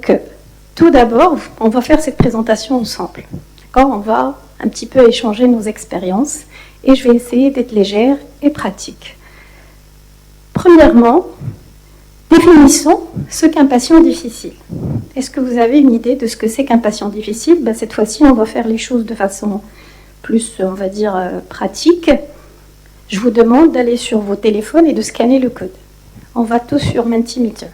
que, tout d'abord, on va faire cette présentation ensemble. D'accord ? On va un petit peu échanger nos expériences et je vais essayer d'être légère et pratique. Premièrement, définissons ce qu'un patient difficile. Est-ce que vous avez une idée de ce que c'est qu'un patient difficile ? Cette fois-ci, on va faire les choses de façon plus, on va dire, pratique. Je vous demande d'aller sur vos téléphones et de scanner le code. On va tous sur Mentimeter.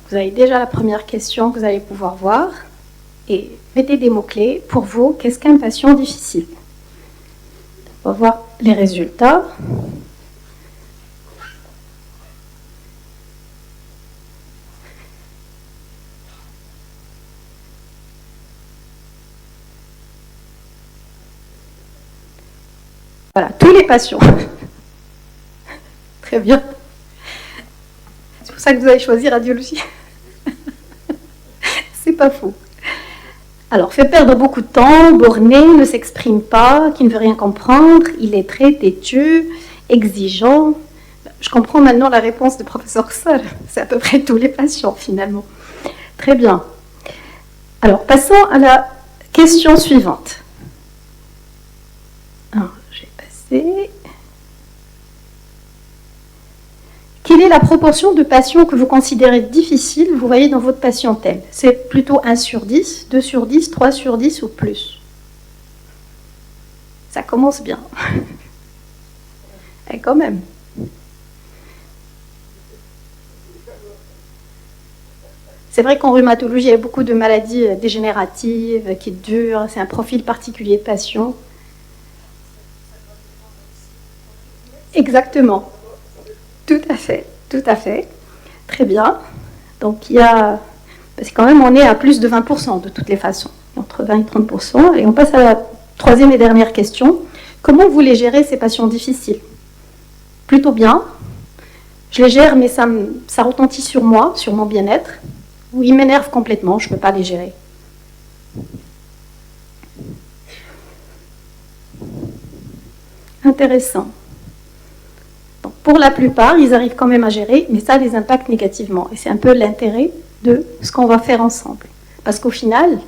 Vous avez déjà la première question que vous allez pouvoir voir et mettez des mots-clés pour vous. Qu'est-ce qu'un patient difficile ? On va voir les résultats. Voilà, tous les patients. Très bien. C'est pour ça que vous avez choisi radiologie. C'est pas faux. Alors, fait perdre beaucoup de temps, borné, ne s'exprime pas, qui ne veut rien comprendre, illettré, têtu, exigeant. Je comprends maintenant la réponse du professeur Sol. C'est à peu près tous les patients, finalement. Très bien. Alors, passons à la question suivante. Alors, je vais passer... Quelle est la proportion de patients que vous considérez difficiles, vous voyez, dans votre patientèle ? C'est plutôt 1 sur 10, 2 sur 10, 3 sur 10 ou plus ? Ça commence bien. Et quand même. C'est vrai qu'en rhumatologie, il y a beaucoup de maladies dégénératives qui durent. C'est un profil particulier de patient. Exactement. Tout à fait, tout à fait. Très bien. Donc, il y a... Parce que quand même, on est à plus de 20% de toutes les façons. Entre 20 et 30%. Et on passe à la troisième et dernière question. Comment vous les gérez, ces patients difficiles ? Plutôt bien. Je les gère, mais ça retentit sur moi, sur mon bien-être. Ou ils m'énervent complètement, je ne peux pas les gérer. Intéressant. Donc, pour la plupart, ils arrivent quand même à gérer, mais ça les impacte négativement. Et c'est un peu l'intérêt de ce qu'on va faire ensemble. Parce qu'au final,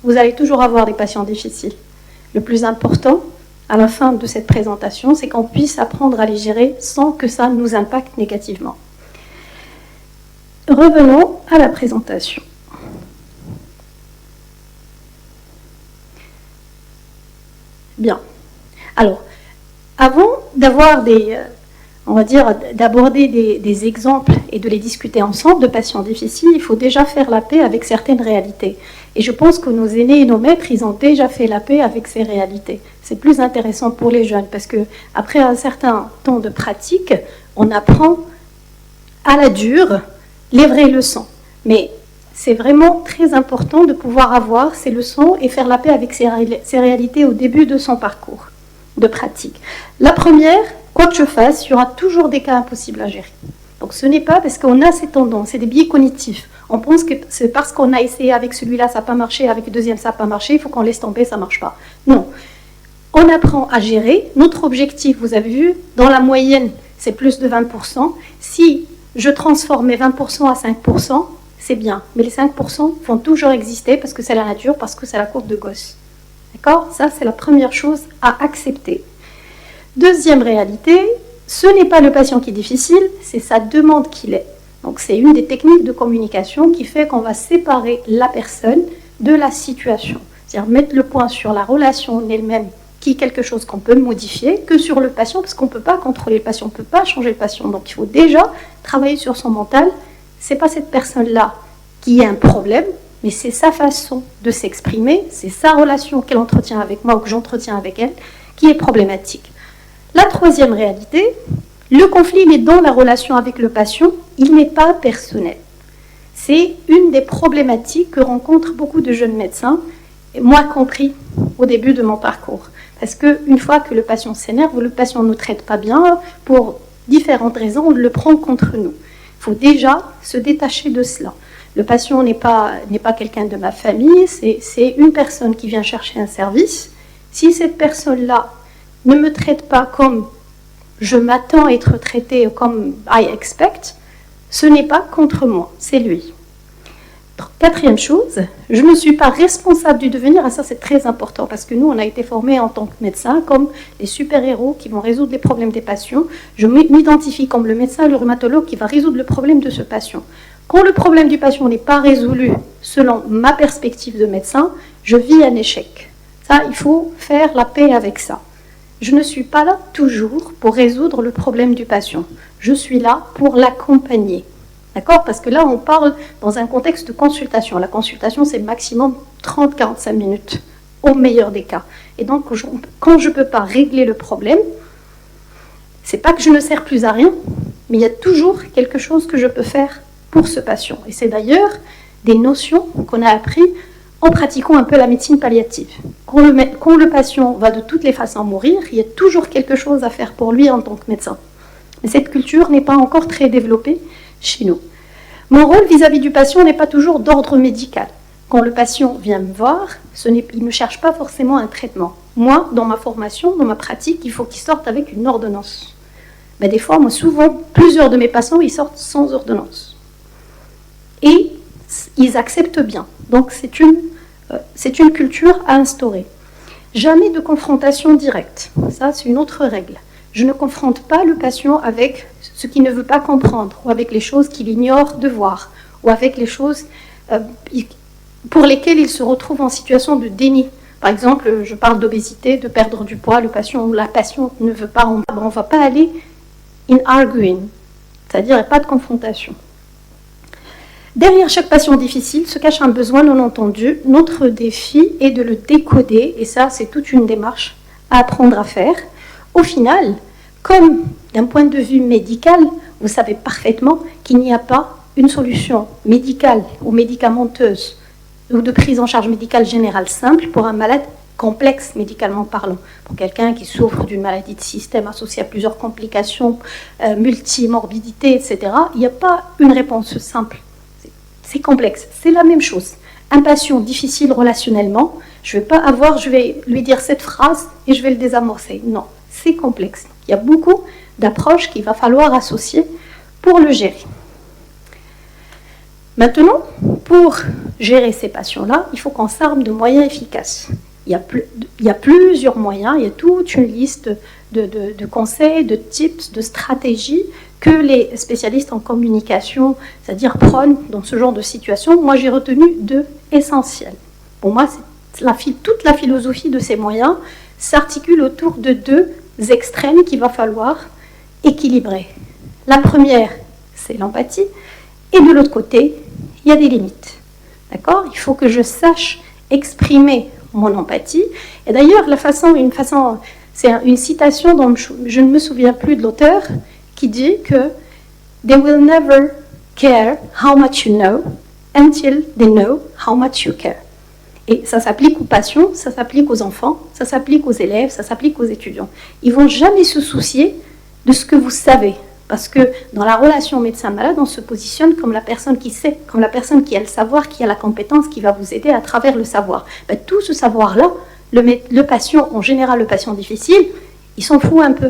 vous allez toujours avoir des patients difficiles. Le plus important, à la fin de cette présentation, c'est qu'on puisse apprendre à les gérer sans que ça nous impacte négativement. Revenons à la présentation. Bien. Alors, avant d'avoir on va dire, d'aborder des exemples et de les discuter ensemble de patients difficiles, il faut déjà faire la paix avec certaines réalités. Et je pense que nos aînés et nos maîtres, ils ont déjà fait la paix avec ces réalités. C'est plus intéressant pour les jeunes parce qu'après un certain temps de pratique, on apprend à la dure les vraies leçons. Mais c'est vraiment très important de pouvoir avoir ces leçons et faire la paix avec ces réalités au début de son parcours de pratique. La première, quoi que je fasse, il y aura toujours des cas impossibles à gérer. Donc ce n'est pas parce qu'on a ces tendances, c'est des biais cognitifs. On pense que c'est parce qu'on a essayé avec celui-là, ça n'a pas marché, avec le deuxième, ça n'a pas marché, il faut qu'on laisse tomber, ça ne marche pas. Non. On apprend à gérer. Notre objectif, vous avez vu, dans la moyenne, c'est plus de 20%. Si je transforme mes 20% à 5%, c'est bien. Mais les 5% vont toujours exister parce que c'est la nature, parce que c'est la courbe de Gauss. D'accord ? Ça, c'est la première chose à accepter. Deuxième réalité, ce n'est pas le patient qui est difficile, c'est sa demande qui l'est. Donc, c'est une des techniques de communication qui fait qu'on va séparer la personne de la situation. C'est-à-dire mettre le point sur la relation en elle-même, qui est quelque chose qu'on peut modifier, que sur le patient, parce qu'on ne peut pas contrôler le patient, on ne peut pas changer le patient. Donc, il faut déjà travailler sur son mental. Ce n'est pas cette personne-là qui a un problème, mais c'est sa façon de s'exprimer, c'est sa relation qu'elle entretient avec moi ou que j'entretiens avec elle qui est problématique. La troisième réalité, le conflit il est dans la relation avec le patient, il n'est pas personnel. C'est une des problématiques que rencontrent beaucoup de jeunes médecins, et moi compris au début de mon parcours. Parce qu'une fois que le patient s'énerve ou le patient ne nous traite pas bien, pour différentes raisons, on le prend contre nous. Il faut déjà se détacher de cela. Le patient n'est pas quelqu'un de ma famille, c'est une personne qui vient chercher un service. Si cette personne-là ne me traite pas comme je m'attends à être traité, comme I expect, ce n'est pas contre moi, c'est lui. Quatrième chose, je ne suis pas responsable du devenir, et ça c'est très important, parce que nous on a été formés en tant que médecins comme les super-héros qui vont résoudre les problèmes des patients. Je m'identifie comme le médecin, le rhumatologue qui va résoudre le problème de ce patient. Quand le problème du patient n'est pas résolu selon ma perspective de médecin, je vis un échec. Ça, il faut faire la paix avec ça. Je ne suis pas là toujours pour résoudre le problème du patient. Je suis là pour l'accompagner. D'accord? Parce que là, on parle dans un contexte de consultation. La consultation, c'est maximum 30-45 minutes, au meilleur des cas. Et donc, quand je ne peux pas régler le problème, c'est pas que je ne sers plus à rien, mais il y a toujours quelque chose que je peux faire pour ce patient. Et c'est d'ailleurs des notions qu'on a apprises en pratiquant un peu la médecine palliative. Quand le patient va de toutes les façons mourir, il y a toujours quelque chose à faire pour lui en tant que médecin. Mais cette culture n'est pas encore très développée chez nous. Mon rôle vis-à-vis du patient n'est pas toujours d'ordre médical. Quand le patient vient me voir, il ne cherche pas forcément un traitement. Moi, dans ma formation, dans ma pratique, il faut qu'il sorte avec une ordonnance. Mais des fois, moi, souvent, plusieurs de mes patients, ils sortent sans ordonnance. Et ils acceptent bien. Donc, c'est une culture à instaurer. Jamais de confrontation directe. Ça, c'est une autre règle. Je ne confronte pas le patient avec ce qu'il ne veut pas comprendre, ou avec les choses qu'il ignore de voir, ou avec les choses pour lesquelles il se retrouve en situation de déni. Par exemple, je parle d'obésité, de perdre du poids, le patient ou la patiente ne veut pas, on ne va pas aller in arguing, c'est-à-dire il n'y a pas de confrontation. Derrière chaque patient difficile se cache un besoin non entendu. Notre défi est de le décoder, et ça, c'est toute une démarche à apprendre à faire. Au final, comme d'un point de vue médical, vous savez parfaitement qu'il n'y a pas une solution médicale ou médicamenteuse ou de prise en charge médicale générale simple pour un malade complexe médicalement parlant. Pour quelqu'un qui souffre d'une maladie de système associée à plusieurs complications, multimorbidités, etc., il n'y a pas une réponse simple. C'est complexe. C'est la même chose. Un patient difficile relationnellement, je vais lui dire cette phrase et je vais le désamorcer. Non, c'est complexe. Il y a beaucoup d'approches qu'il va falloir associer pour le gérer. Maintenant, pour gérer ces patients-là, il faut qu'on s'arme de moyens efficaces. Il y a plusieurs moyens, il y a toute une liste de conseils, de tips, de stratégies que les spécialistes en communication, c'est-à-dire prônent dans ce genre de situation. Moi, j'ai retenu deux essentiels. Pour moi, toute la philosophie de ces moyens s'articule autour de deux extrêmes qu'il va falloir équilibrer. La première, c'est l'empathie, et de l'autre côté, il y a des limites. D'accord? Il faut que je sache exprimer mon empathie. Et d'ailleurs, c'est une citation dont je ne me souviens plus de l'auteur, qui dit que they will never care how much you know until they know how much you care. Et ça s'applique aux patients, ça s'applique aux enfants, ça s'applique aux élèves, ça s'applique aux étudiants. Ils ne vont jamais se soucier de ce que vous savez. Parce que dans la relation médecin-malade, on se positionne comme la personne qui sait, comme la personne qui a le savoir, qui a la compétence, qui va vous aider à travers le savoir. Ben, tout ce savoir-là, le patient, en général le patient difficile, il s'en fout un peu.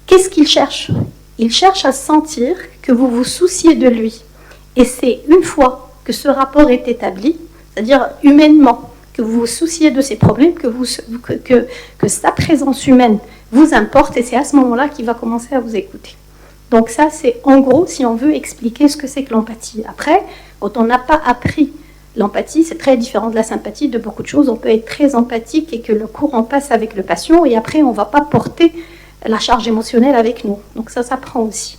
Qu'est-ce qu'il cherche? Il cherche à sentir que vous vous souciez de lui. Et c'est une fois que ce rapport est établi, c'est-à-dire humainement, que vous vous souciez de ses problèmes, que sa présence humaine vous importe, et c'est à ce moment-là qu'il va commencer à vous écouter. Donc ça, c'est en gros, si on veut expliquer ce que c'est que l'empathie. Après, quand on n'a pas appris l'empathie, c'est très différent de la sympathie, de beaucoup de choses. On peut être très empathique et que le courant passe avec le patient, et après, on ne va pas porter la charge émotionnelle avec nous. Donc ça s'apprend aussi.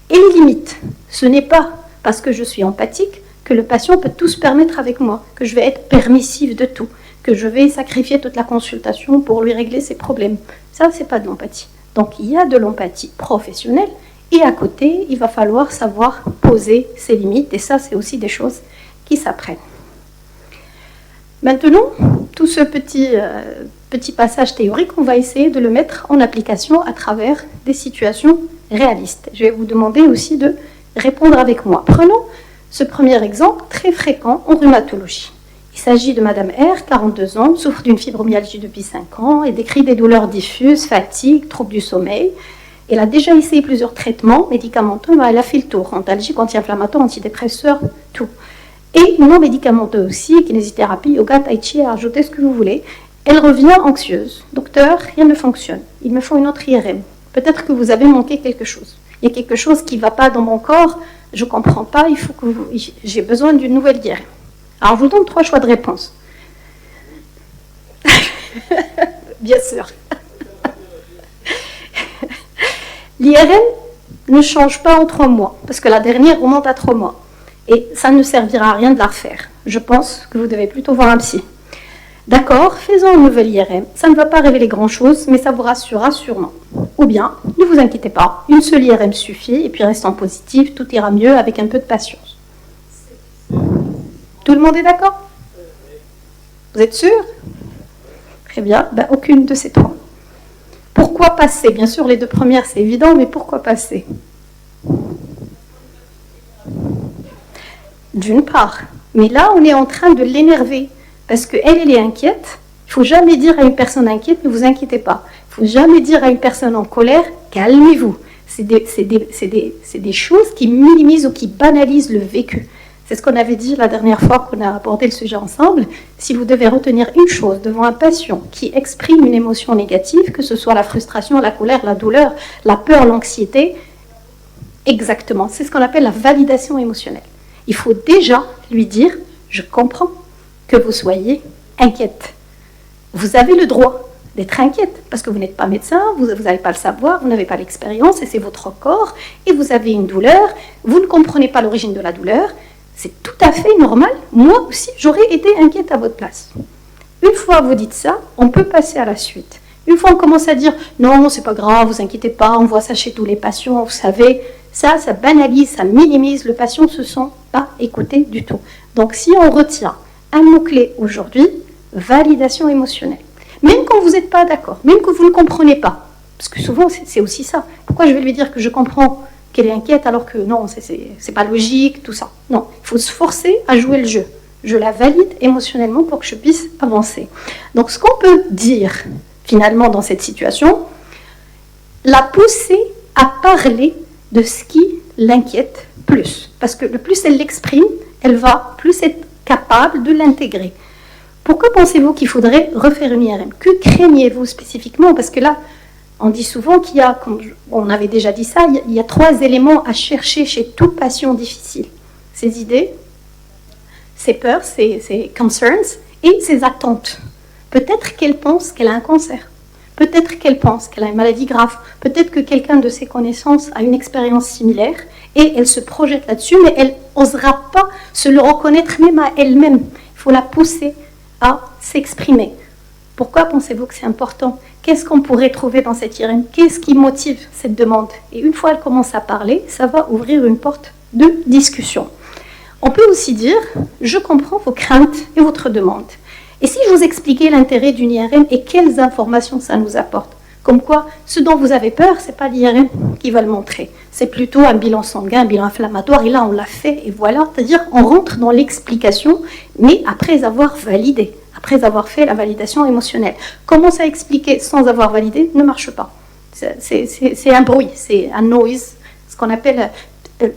Et les limites, ce n'est pas parce que je suis empathique que le patient peut tout se permettre avec moi, que je vais être permissive de tout, que je vais sacrifier toute la consultation pour lui régler ses problèmes. Ça, c'est pas de l'empathie. Donc, il y a de l'empathie professionnelle, et à côté, il va falloir savoir poser ses limites, et ça, c'est aussi des choses qui s'apprennent. Maintenant, tout ce petit passage théorique, on va essayer de le mettre en application à travers des situations réalistes. Je vais vous demander aussi de répondre avec moi. Prenons Ce premier exemple, très fréquent en rhumatologie. Il s'agit de Madame R, 42 ans, souffre d'une fibromyalgie depuis 5 ans et décrit des douleurs diffuses, fatigue, troubles du sommeil. Elle a déjà essayé plusieurs traitements médicamenteux, mais elle a fait le tour, antalgique, anti-inflammatoire, antidépresseur, tout. Et non médicamenteux aussi, kinésithérapie, yoga, tai chi, ajoutez ce que vous voulez. Elle revient anxieuse. Docteur, rien ne fonctionne. Il me faut une autre IRM. Peut-être que vous avez manqué quelque chose. Il y a quelque chose qui ne va pas dans mon corps, je ne comprends pas, j'ai besoin d'une nouvelle IRM. Alors, je vous donne 3 choix de réponse. Bien sûr. L'IRM ne change pas en 3 mois, parce que la dernière remonte à 3 mois. Et ça ne servira à rien de la refaire. Je pense que vous devez plutôt voir un psy. D'accord, faisons une nouvelle IRM. Ça ne va pas révéler grand-chose, mais ça vous rassurera sûrement. Ou bien, ne vous inquiétez pas, une seule IRM suffit, et puis restant positif, tout ira mieux avec un peu de patience. Tout le monde est d'accord? Vous êtes sûr? Très bien, ben, aucune de ces 3. Pourquoi passer? Bien sûr, les 2 premières, c'est évident, mais pourquoi passer? D'une part, mais là, on est en train de l'énerver, parce qu'elle est inquiète. Il ne faut jamais dire à une personne inquiète, ne vous inquiétez pas. Il ne faut jamais dire à une personne en colère, calmez-vous. C'est des choses qui minimisent ou qui banalisent le vécu. C'est ce qu'on avait dit la dernière fois qu'on a abordé le sujet ensemble. Si vous devez retenir une chose devant un patient qui exprime une émotion négative, que ce soit la frustration, la colère, la douleur, la peur, l'anxiété, exactement, c'est ce qu'on appelle la validation émotionnelle. Il faut déjà lui dire « je comprends que vous soyez inquiète. Vous avez le droit d'être inquiète parce que vous n'êtes pas médecin, vous n'allez pas le savoir, vous n'avez pas l'expérience et c'est votre corps et vous avez une douleur, vous ne comprenez pas l'origine de la douleur. C'est tout à fait normal. Moi aussi, j'aurais été inquiète à votre place. » Une fois vous dites ça, on peut passer à la suite. Une fois on commence à dire « non, c'est pas grave, vous inquiétez pas, on voit ça chez tous les patients, vous savez », ça banalise, ça minimise, le patient ne se sent pas écouté du tout. Donc si on retient un mot-clé aujourd'hui, validation émotionnelle. Même quand vous n'êtes pas d'accord, même que vous ne comprenez pas, parce que souvent c'est aussi ça. Pourquoi je vais lui dire que je comprends qu'elle est inquiète alors que non, c'est pas logique, tout ça. Non, il faut se forcer à jouer le jeu. Je la valide émotionnellement pour que je puisse avancer. Donc ce qu'on peut dire finalement dans cette situation, la pousser à parler de ce qui l'inquiète plus. Parce que le plus elle l'exprime, elle va plus être capable de l'intégrer. Pourquoi pensez-vous qu'il faudrait refaire une IRM? Que craignez-vous spécifiquement? Parce que là, on dit souvent qu'il y a, comme on avait déjà dit ça, il y a 3 éléments à chercher chez tout patient difficile. Ses idées, ses peurs, ses concerns et ses attentes. Peut-être qu'elle pense qu'elle a un cancer. Peut-être qu'elle pense qu'elle a une maladie grave. Peut-être que quelqu'un de ses connaissances a une expérience similaire et elle se projette là-dessus, mais elle n'osera pas se le reconnaître même à elle-même. Il faut la pousser à s'exprimer. Pourquoi pensez-vous que c'est important? Qu'est-ce qu'on pourrait trouver dans cette IRM? Qu'est-ce qui motive cette demande? Et une fois elle commence à parler, ça va ouvrir une porte de discussion. On peut aussi dire, je comprends vos craintes et votre demande. Et si je vous expliquais l'intérêt d'une IRM et quelles informations ça nous apporte? Comme quoi, ce dont vous avez peur, ce n'est pas l'IRM qui va le montrer. C'est plutôt un bilan sanguin, un bilan inflammatoire, et là on l'a fait, et voilà. C'est-à-dire on rentre dans l'explication, mais après avoir validé, après avoir fait la validation émotionnelle. Commencer à expliquer sans avoir validé ne marche pas. C'est un bruit, c'est un noise, ce qu'on appelle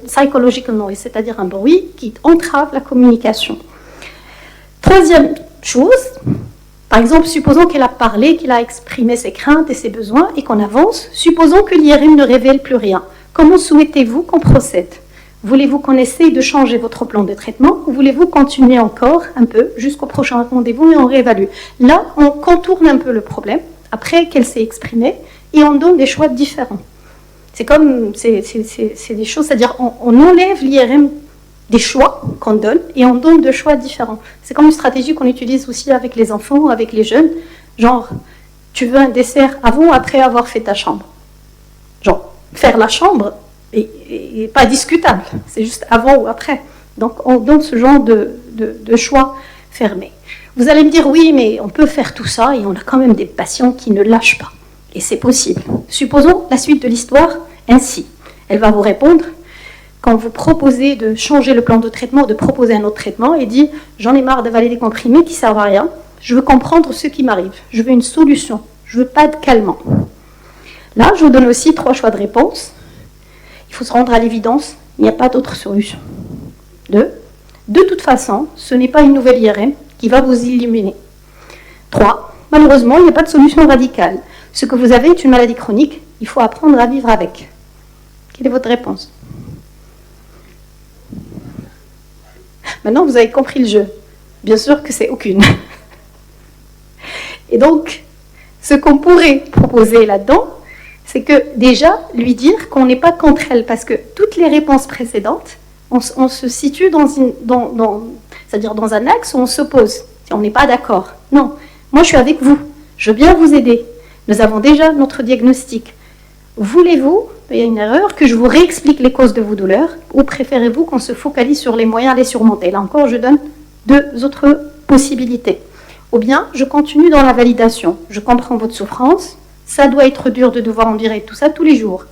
psychological noise, c'est-à-dire un bruit qui entrave la communication. Troisième chose, par exemple, supposons qu'elle a parlé, qu'elle a exprimé ses craintes et ses besoins et qu'on avance. Supposons que l'IRM ne révèle plus rien. Comment souhaitez-vous qu'on procède? Voulez-vous qu'on essaye de changer votre plan de traitement ou voulez-vous continuer encore un peu jusqu'au prochain rendez-vous et on réévalue? Là, on contourne un peu le problème après qu'elle s'est exprimée et on donne des choix différents. C'est comme, c'est des choses, c'est-à-dire on enlève l'IRM des choix qu'on donne et on donne 2 choix différents. C'est comme une stratégie qu'on utilise aussi avec les enfants, avec les jeunes. Genre, tu veux un dessert avant ou après avoir fait ta chambre? Genre, faire la chambre est pas discutable. C'est juste avant ou après. Donc, on donne ce genre de choix fermés. Vous allez me dire, oui, mais on peut faire tout ça et on a quand même des patients qui ne lâchent pas. Et c'est possible. Supposons la suite de l'histoire ainsi. Elle va vous répondre, quand vous proposez de changer le plan de traitement, de proposer un autre traitement, et dit « j'en ai marre d'avaler des comprimés qui ne servent à rien, je veux comprendre ce qui m'arrive, je veux une solution, je ne veux pas de calmant ». Là, je vous donne aussi 3 choix de réponse. Il faut se rendre à l'évidence, il n'y a pas d'autre solution. 2. De toute façon, ce n'est pas une nouvelle IRM qui va vous illuminer. 3. Malheureusement, il n'y a pas de solution radicale. Ce que vous avez est une maladie chronique, il faut apprendre à vivre avec. Quelle est votre réponse? Maintenant, vous avez compris le jeu. Bien sûr que c'est aucune. Et donc, ce qu'on pourrait proposer là-dedans, c'est que déjà, lui dire qu'on n'est pas contre elle, parce que toutes les réponses précédentes, on se situe c'est-à-dire dans un axe où on s'oppose. On n'est pas d'accord. Non, moi je suis avec vous, je veux bien vous aider. Nous avons déjà notre diagnostic. Voulez-vous, il y a une erreur, que je vous réexplique les causes de vos douleurs, ou préférez-vous qu'on se focalise sur les moyens à les surmonter? Là encore, je donne 2 autres possibilités. Ou bien, je continue dans la validation. Je comprends votre souffrance, ça doit être dur de devoir endurer tout ça tous les jours.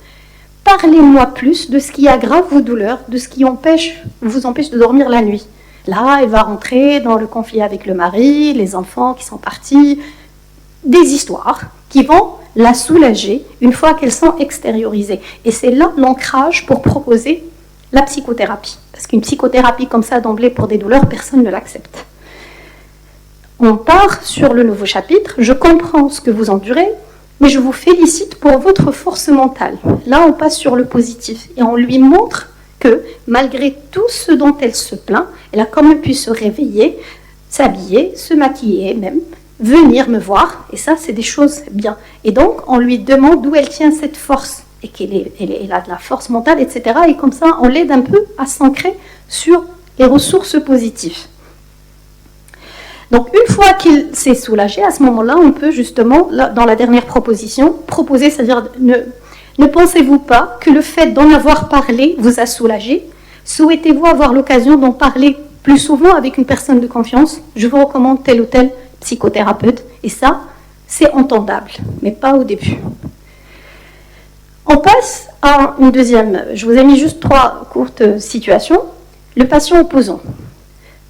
Parlez-moi plus de ce qui aggrave vos douleurs, de ce qui vous empêche de dormir la nuit. Là, elle va rentrer dans le conflit avec le mari, les enfants qui sont partis, des histoires qui vont la soulager une fois qu'elles sont extériorisées. Et c'est là l'ancrage pour proposer la psychothérapie. Parce qu'une psychothérapie comme ça d'emblée pour des douleurs, personne ne l'accepte. On part sur le nouveau chapitre, je comprends ce que vous endurez, mais je vous félicite pour votre force mentale. Là, on passe sur le positif et on lui montre que malgré tout ce dont elle se plaint, elle a quand même pu se réveiller, s'habiller, se maquiller même, venir me voir, et ça, c'est des choses bien. Et donc, on lui demande d'où elle tient cette force, et qu'elle a de la force mentale, etc. Et comme ça, on l'aide un peu à s'ancrer sur les ressources positives. Donc, une fois qu'il s'est soulagé, à ce moment-là, on peut justement, là, dans la dernière proposition, proposer, c'est-à-dire ne pensez-vous pas que le fait d'en avoir parlé vous a soulagé? Souhaitez-vous avoir l'occasion d'en parler plus souvent avec une personne de confiance? Je vous recommande tel ou tel psychothérapeute. Et ça, c'est entendable, mais pas au début. On passe à une deuxième. Je vous ai mis juste 3 courtes situations. Le patient opposant.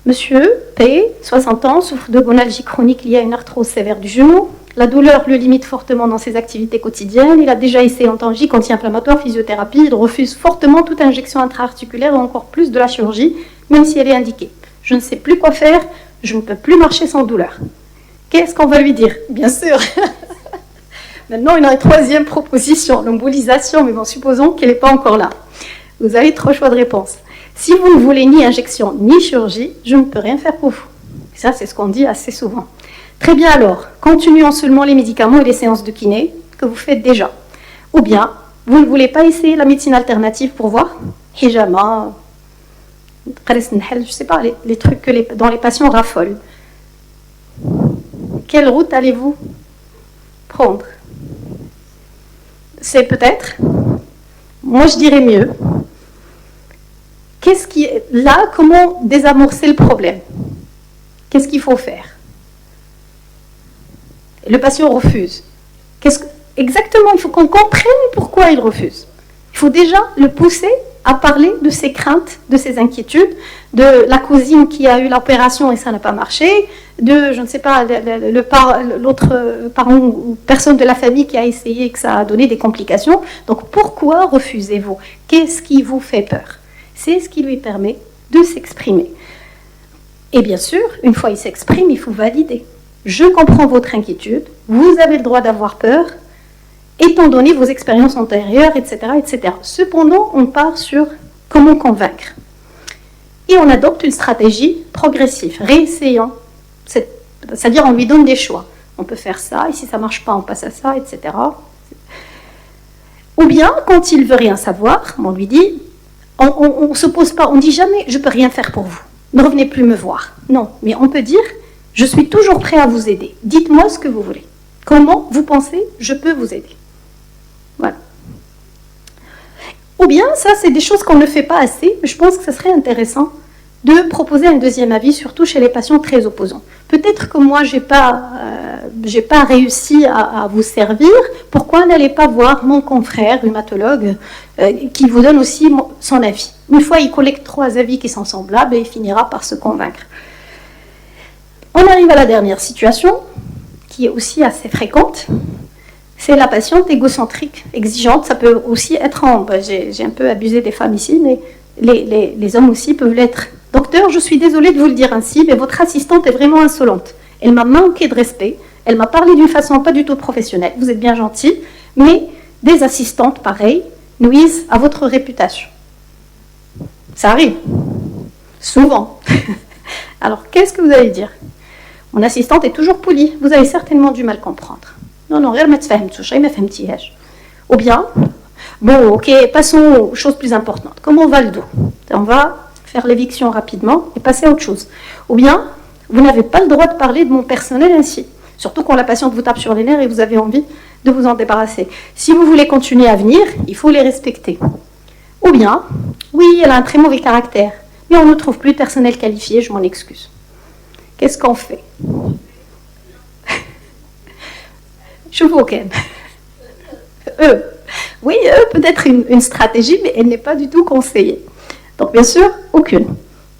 Monsieur P, 60 ans, souffre de gonalgie chronique liée à une arthrose sévère du genou. La douleur le limite fortement dans ses activités quotidiennes. Il a déjà essayé antalgique, anti-inflammatoire, physiothérapie. Il refuse fortement toute injection intra-articulaire ou encore plus de la chirurgie, même si elle est indiquée. Je ne sais plus quoi faire, je ne peux plus marcher sans douleur. Qu'est-ce qu'on va lui dire? Bien sûr. Maintenant, il a une 3e proposition, l'embolisation, mais bon, supposons qu'elle n'est pas encore là. Vous avez 3 choix de réponse. Si vous ne voulez ni injection ni chirurgie, je ne peux rien faire pour vous. Ça, c'est ce qu'on dit assez souvent. Très bien alors, continuons seulement les médicaments et les séances de kiné que vous faites déjà. Ou bien, vous ne voulez pas essayer la médecine alternative pour voir? Hijama, je ne sais pas, les trucs dont les patients raffolent. Quelle route allez-vous prendre? C'est peut-être, moi je dirais mieux, là, comment désamorcer le problème? Qu'est-ce qu'il faut faire? Le patient refuse. Exactement, il faut qu'on comprenne pourquoi il refuse. Il faut déjà le pousser à parler de ses craintes, de ses inquiétudes, de la cousine qui a eu l'opération et ça n'a pas marché, de, je ne sais pas, l'autre parent ou personne de la famille qui a essayé et que ça a donné des complications. Donc pourquoi refusez-vous? Qu'est-ce qui vous fait peur? C'est ce qui lui permet de s'exprimer. Et bien sûr, une fois il s'exprime, il faut valider. Je comprends votre inquiétude, vous avez le droit d'avoir peur, étant donné vos expériences antérieures, etc., etc. Cependant, on part sur comment convaincre. Et on adopte une stratégie progressive, réessayant. C'est-à-dire, on lui donne des choix. On peut faire ça, et si ça ne marche pas, on passe à ça, etc. Ou bien, quand il ne veut rien savoir, on lui dit, on ne s'oppose pas, on ne dit jamais « je ne peux rien faire pour vous, ne revenez plus me voir ». Non, mais on peut dire « je suis toujours prêt à vous aider, dites-moi ce que vous voulez. Comment vous pensez je peux vous aider ?» Voilà. Ou bien, ça, c'est des choses qu'on ne fait pas assez, mais je pense que ce serait intéressant de proposer un deuxième avis, surtout chez les patients très opposants. Peut-être que moi, j'ai pas réussi à vous servir. Pourquoi n'allez pas voir mon confrère rhumatologue qui vous donne aussi son avis. Une fois, il collecte 3 avis qui sont semblables et il finira par se convaincre. On arrive à la dernière situation, qui est aussi assez fréquente. C'est la patiente égocentrique, exigeante. Ça peut aussi être j'ai un peu abusé des femmes ici, mais les hommes aussi peuvent l'être. Docteur, je suis désolée de vous le dire ainsi, mais votre assistante est vraiment insolente. Elle m'a manqué de respect, elle m'a parlé d'une façon pas du tout professionnelle. Vous êtes bien gentil, mais des assistantes, pareil, nuisent à votre réputation. Ça arrive, souvent. Alors, qu'est-ce que vous allez dire? Mon assistante est toujours polie, vous allez certainement du mal comprendre. Non, rien ne me Ou bien, bon, ok, passons aux choses plus importantes. Comment va le dos? On va faire l'éviction rapidement et passer à autre chose. Ou bien, vous n'avez pas le droit de parler de mon personnel ainsi. Surtout quand la patiente vous tape sur les nerfs et vous avez envie de vous en débarrasser. Si vous voulez continuer à venir, il faut les respecter. Ou bien, oui, elle a un très mauvais caractère, mais on ne trouve plus de personnel qualifié, je m'en excuse. Qu'est-ce qu'on fait? Je vous ken. Oui, peut-être une stratégie, mais elle n'est pas du tout conseillée. Donc, bien sûr, aucune.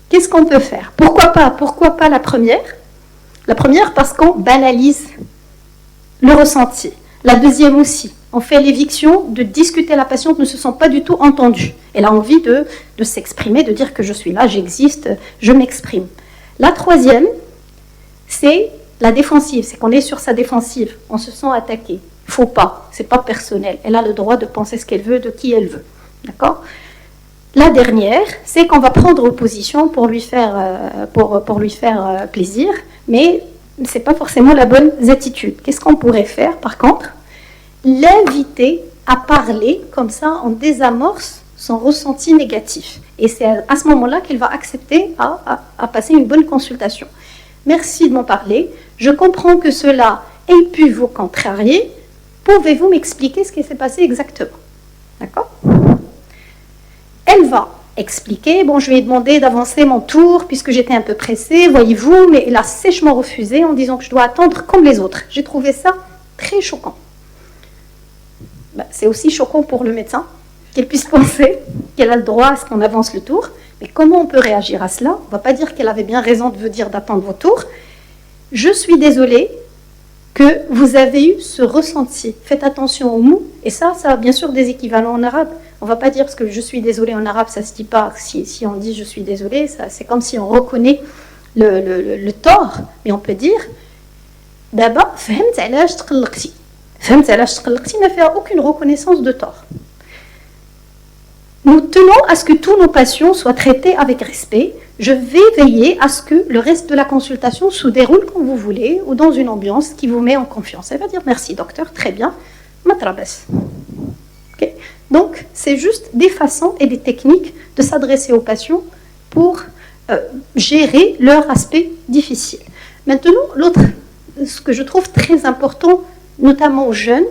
Qu'est-ce qu'on peut faire? Pourquoi pas la première? La première, parce qu'on banalise le ressenti. La deuxième aussi. On fait l'éviction de discuter. La patiente ne se sent pas du tout entendue. Elle a envie de s'exprimer, de dire que je suis là, j'existe, je m'exprime. La troisième, c'est la défensive. C'est qu'on est sur sa défensive. On se sent attaqué. Il ne faut pas. Ce n'est pas personnel. Elle a le droit de penser ce qu'elle veut, de qui elle veut. D'accord? La dernière, c'est qu'on va prendre position pour lui faire, pour lui faire plaisir, mais ce n'est pas forcément la bonne attitude. Qu'est-ce qu'on pourrait faire, par contre? L'inviter à parler, comme ça, on désamorce son ressenti négatif. Et c'est à ce moment-là qu'elle va accepter à passer une bonne consultation. Merci de m'en parler. Je comprends que cela ait pu vous contrarier. Pouvez-vous m'expliquer ce qui s'est passé exactement? D'accord? Elle va expliquer, bon, je lui ai demandé d'avancer mon tour puisque j'étais un peu pressée, voyez-vous, mais elle a sèchement refusé en disant que je dois attendre comme les autres. J'ai trouvé ça très choquant. C'est aussi choquant pour le médecin qu'elle puisse penser qu'elle a le droit à ce qu'on avance le tour. Mais comment on peut réagir à cela? On ne va pas dire qu'elle avait bien raison de vous dire d'attendre votre tour. Je suis désolée que vous avez eu ce ressenti. Faites attention aux mots. Et ça a bien sûr des équivalents en arabe. On ne va pas dire parce que je suis désolée en arabe, ça ne se dit pas. Si on dit je suis désolée, c'est comme si on reconnaît le tort. Mais on peut dire d'abord, فهمت علاش تقلقتي. فهمت علاش تقلقتي ne fait aucune reconnaissance de tort. Nous tenons à ce que tous nos patients soient traités avec respect. Je vais veiller à ce que le reste de la consultation se déroule comme vous voulez ou dans une ambiance qui vous met en confiance. Elle va dire merci docteur, très bien, matrabas. Okay. Donc, c'est juste des façons et des techniques de s'adresser aux patients pour gérer leur aspect difficile. Maintenant, ce que je trouve très important, notamment aux jeunes,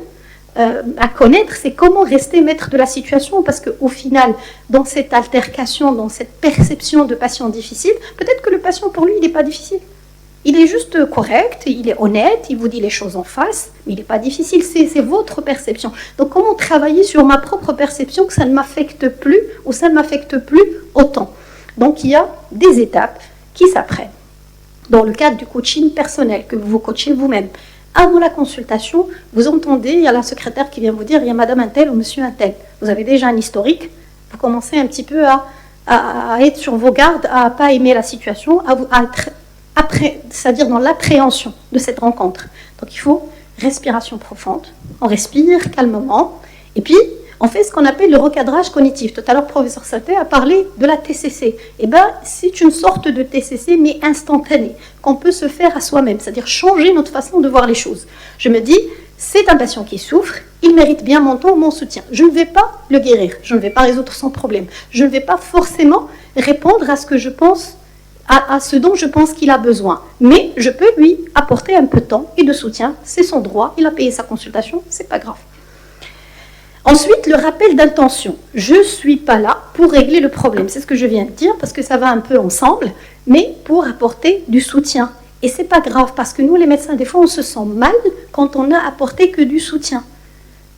à connaître, c'est comment rester maître de la situation, parce qu'au final, dans cette altercation, dans cette perception de patient difficile, peut-être que le patient, pour lui, il n'est pas difficile. Il est juste correct, il est honnête, il vous dit les choses en face, mais il n'est pas difficile, c'est votre perception. Donc comment travailler sur ma propre perception que ça ne m'affecte plus ou ça ne m'affecte plus autant? Donc il y a des étapes qui s'apprennent. Dans le cadre du coaching personnel, que vous coachez vous-même, avant la consultation, vous entendez, il y a la secrétaire qui vient vous dire, il y a madame un tel ou monsieur un tel. Vous avez déjà un historique, vous commencez un petit peu à être sur vos gardes, à ne pas aimer la situation, à être c'est-à-dire dans l'appréhension de cette rencontre. Donc il faut respiration profonde, on respire calmement, et puis on fait ce qu'on appelle le recadrage cognitif. Tout à l'heure, le professeur Saté a parlé de la TCC. Eh bien, c'est une sorte de TCC, mais instantanée, qu'on peut se faire à soi-même, c'est-à-dire changer notre façon de voir les choses. Je me dis, c'est un patient qui souffre, il mérite bien mon temps, mon soutien. Je ne vais pas le guérir, je ne vais pas résoudre son problème. Je ne vais pas forcément répondre à ce que je pense, à ce dont je pense qu'il a besoin. Mais je peux lui apporter un peu de temps et de soutien, c'est son droit, il a payé sa consultation, c'est pas grave. Ensuite, le rappel d'intention. Je ne suis pas là pour régler le problème. C'est ce que je viens de dire parce que ça va un peu ensemble, mais pour apporter du soutien. Et ce n'est pas grave parce que nous, les médecins, des fois, on se sent mal quand on n'a apporté que du soutien.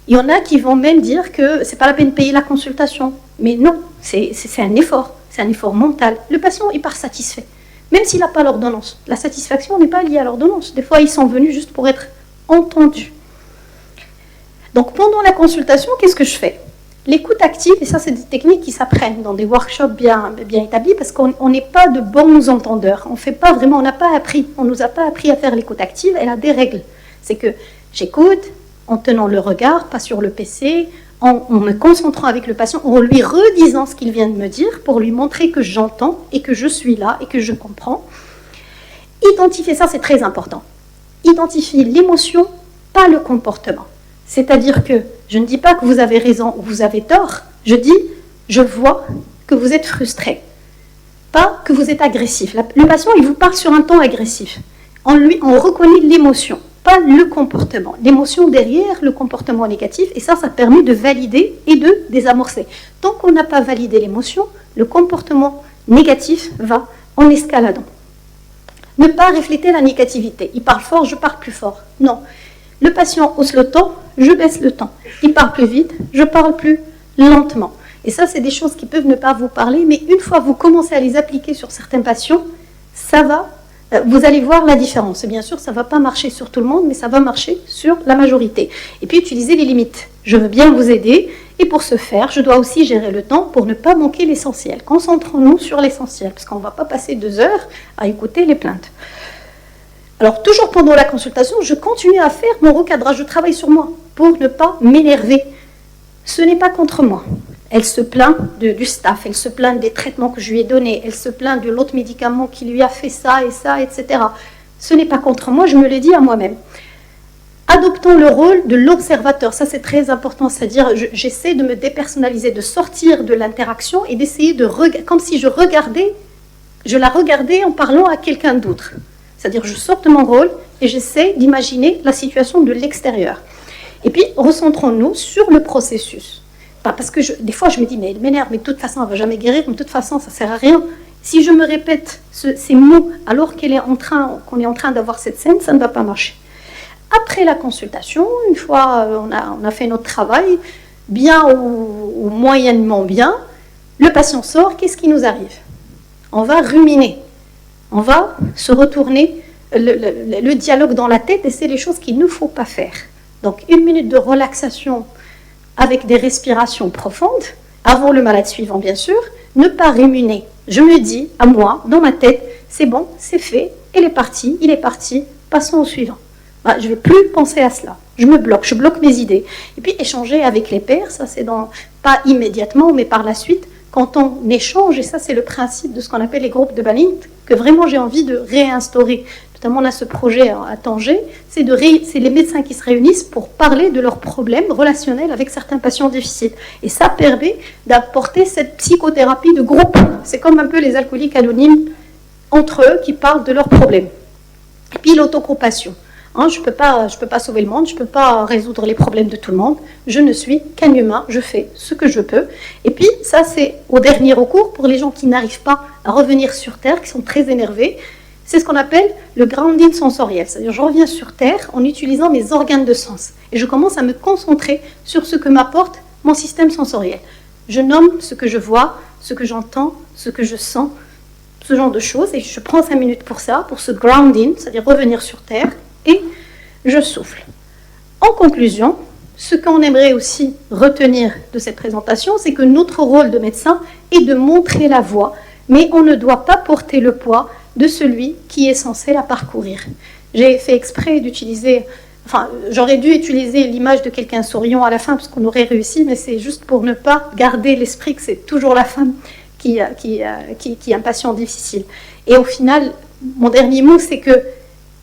Il y en a qui vont même dire que ce n'est pas la peine de payer la consultation. Mais non, c'est un effort mental. Le patient, il part satisfait. Même s'il n'a pas l'ordonnance. La satisfaction n'est pas liée à l'ordonnance. Des fois, ils sont venus juste pour être entendus. Donc, pendant la consultation, qu'est-ce que je fais? L'écoute active, et ça, c'est des techniques qui s'apprennent dans des workshops bien établis, parce qu'on n'est pas de bons entendeurs. On fait pas vraiment, on n'a pas appris. On ne nous a pas appris à faire l'écoute active. Elle a des règles. C'est que j'écoute en tenant le regard, pas sur le PC, en me concentrant avec le patient, en lui redisant ce qu'il vient de me dire, pour lui montrer que j'entends et que je suis là et que je comprends. Identifier ça, c'est très important. Identifier l'émotion, pas le comportement. C'est-à-dire que je ne dis pas que vous avez raison ou vous avez tort, je dis, je vois que vous êtes frustré, pas que vous êtes agressif. Le patient, il vous parle sur un ton agressif. On reconnaît l'émotion, pas le comportement. L'émotion derrière le comportement négatif, et ça permet de valider et de désamorcer. Tant qu'on n'a pas validé l'émotion, le comportement négatif va en escaladant. Ne pas refléter la négativité. Il parle fort, je parle plus fort. Non. Le patient hausse le ton, je baisse le ton. Il parle plus vite, je parle plus lentement. Et ça, c'est des choses qui peuvent ne pas vous parler, mais une fois que vous commencez à les appliquer sur certains patients, ça va, vous allez voir la différence. Et bien sûr, ça ne va pas marcher sur tout le monde, mais ça va marcher sur la majorité. Et puis, utiliser les limites. Je veux bien vous aider, et pour ce faire, je dois aussi gérer le temps pour ne pas manquer l'essentiel. Concentrons-nous sur l'essentiel, parce qu'on ne va pas passer 2 heures à écouter les plaintes. Alors, toujours pendant la consultation, je continue à faire mon recadrage, je travaille sur moi pour ne pas m'énerver. Ce n'est pas contre moi. Elle se plaint du staff, elle se plaint des traitements que je lui ai donnés, elle se plaint de l'autre médicament qui lui a fait ça, etc. Ce n'est pas contre moi, je me le dis à moi-même. Adoptons le rôle de l'observateur, ça c'est très important, c'est-à-dire j'essaie de me dépersonnaliser, de sortir de l'interaction et d'essayer de regarder, comme si je la regardais en parlant à quelqu'un d'autre. C'est-à-dire je sors de mon rôle et j'essaie d'imaginer la situation de l'extérieur. Et puis, recentrons-nous sur le processus. Parce que des fois, je me dis, mais elle m'énerve, mais de toute façon, elle ne va jamais guérir, mais de toute façon, ça ne sert à rien. Si je me répète ces mots alors qu'on est en train d'avoir cette scène, ça ne va pas marcher. Après la consultation, une fois on a fait notre travail, bien ou moyennement bien, le patient sort, qu'est-ce qui nous arrive? On va ruminer. On va se retourner le dialogue dans la tête et c'est les choses qu'il ne faut pas faire. Donc 1 minute de relaxation avec des respirations profondes, avant le malade suivant bien sûr, ne pas ruminer. Je me dis à moi, dans ma tête, c'est bon, c'est fait, il est parti, passons au suivant. Je ne vais plus penser à cela. Je bloque mes idées. Et puis échanger avec les pairs, ça c'est pas immédiatement, mais par la suite, quand on échange, et ça c'est le principe de ce qu'on appelle les groupes de Balint, que vraiment j'ai envie de réinstaurer. Notamment on a ce projet à Tanger, c'est les médecins qui se réunissent pour parler de leurs problèmes relationnels avec certains patients difficiles. Et ça permet d'apporter cette psychothérapie de groupe. C'est comme un peu les alcooliques anonymes entre eux qui parlent de leurs problèmes. Et puis l'autocompassion. Je peux pas sauver le monde, je ne peux pas résoudre les problèmes de tout le monde. Je ne suis qu'un humain, je fais ce que je peux. Et puis, ça, c'est au dernier recours pour les gens qui n'arrivent pas à revenir sur Terre, qui sont très énervés. C'est ce qu'on appelle le grounding sensoriel. C'est-à-dire, je reviens sur Terre en utilisant mes organes de sens. Et je commence à me concentrer sur ce que m'apporte mon système sensoriel. Je nomme ce que je vois, ce que j'entends, ce que je sens, ce genre de choses. Et je prends 5 minutes pour ça, pour ce grounding, c'est-à-dire revenir sur Terre. Et je souffle. En conclusion, ce qu'on aimerait aussi retenir de cette présentation, c'est que notre rôle de médecin est de montrer la voie, mais on ne doit pas porter le poids de celui qui est censé la parcourir. J'ai fait exprès d'utiliser, j'aurais dû utiliser l'image de quelqu'un souriant à la fin, parce qu'on aurait réussi, mais c'est juste pour ne pas garder l'esprit que c'est toujours la femme qui est un patient difficile. Et au final, mon dernier mot, c'est que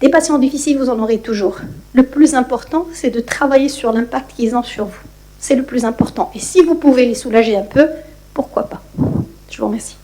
des patients difficiles, vous en aurez toujours. Le plus important, c'est de travailler sur l'impact qu'ils ont sur vous. C'est le plus important. Et si vous pouvez les soulager un peu, pourquoi pas? Je vous remercie.